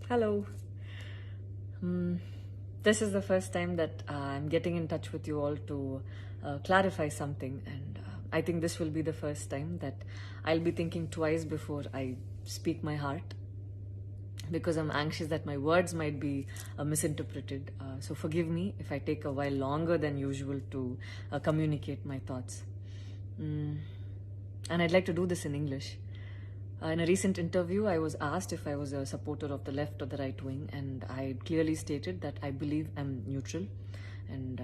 Hello. Hmm. This is the first time that I'm getting in touch with you all to clarify something, and I think this will be the first time that I'll be thinking twice before I speak my heart, because I'm anxious that my words might be misinterpreted. So forgive me if I take a while longer than usual to communicate my thoughts. And I'd like to do this in English. In a recent interview, I was asked if I was a supporter of the left or the right wing, and I clearly stated that I believe I'm neutral, and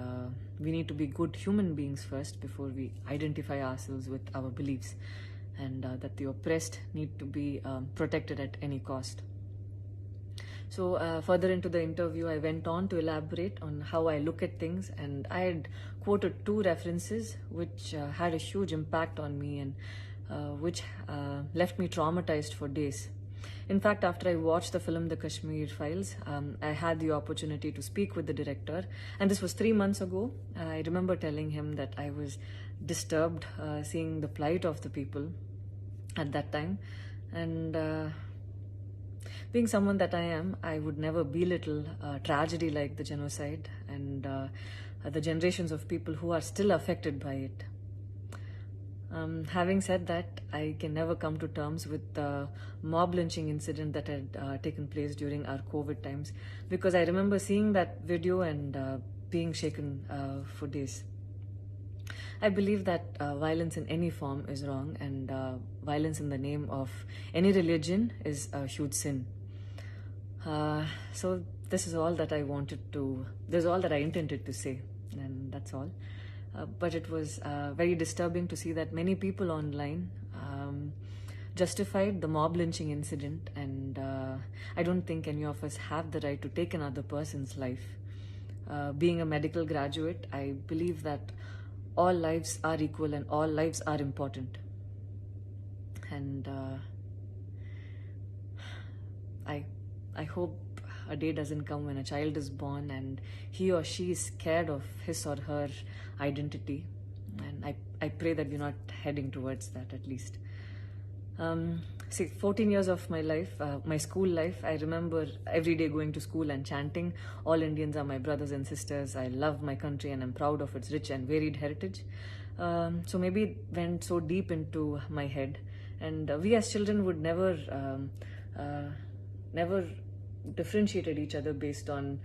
we need to be good human beings first before we identify ourselves with our beliefs, and that the oppressed need to be protected at any cost. So further into the interview, I went on to elaborate on how I look at things, and I had quoted two references which had a huge impact on me, and which left me traumatized for days. In fact, after I watched the film The Kashmir Files, I had the opportunity to speak with the director, and this was 3 months ago. I remember telling him that I was disturbed seeing the plight of the people at that time, and being someone that I am, I would never belittle tragedy like the genocide and the generations of people who are still affected by it. Having said that, I can never come to terms with the mob lynching incident that had taken place during our COVID times, because I remember seeing that video and being shaken for days. I believe that violence in any form is wrong, and violence in the name of any religion is a huge sin. So this is all that I this is all that I intended to say, and that's all. But it was very disturbing to see that many people online justified the mob lynching incident, and I don't think any of us have the right to take another person's life. Being a medical graduate, I believe that all lives are equal and all lives are important. And I hope a day doesn't come when a child is born and he or she is scared of his or her identity. And I pray that we're not heading towards that, at least. 14 years of my life, my school life, I remember every day going to school and chanting, "All Indians are my brothers and sisters. I love my country and I'm proud of its rich and varied heritage." So maybe it went so deep into my head. And we as children would never differentiated each other based on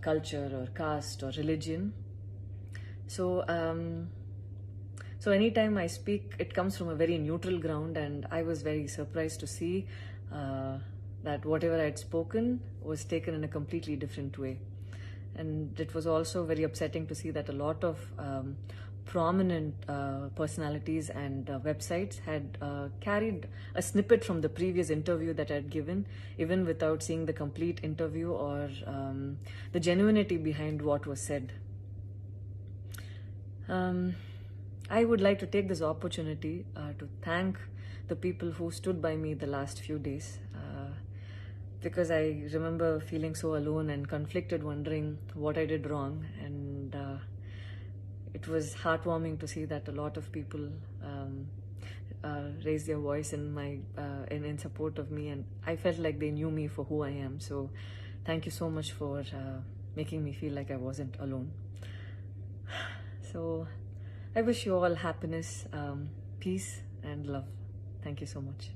culture or caste or religion. So anytime I speak, it comes from a very neutral ground, and I was very surprised to see that whatever I had spoken was taken in a completely different way. And it was also very upsetting to see that a lot of prominent personalities and websites had carried a snippet from the previous interview that I had given, even without seeing the complete interview or the genuinity behind what was said. I would like to take this opportunity to thank the people who stood by me the last few days, because I remember feeling so alone and conflicted, wondering what I did wrong, and it was heartwarming to see that a lot of people raised their voice in support of me, and I felt like they knew me for who I am. So thank you so much for making me feel like I wasn't alone. So I wish you all happiness, peace, and love. Thank you so much.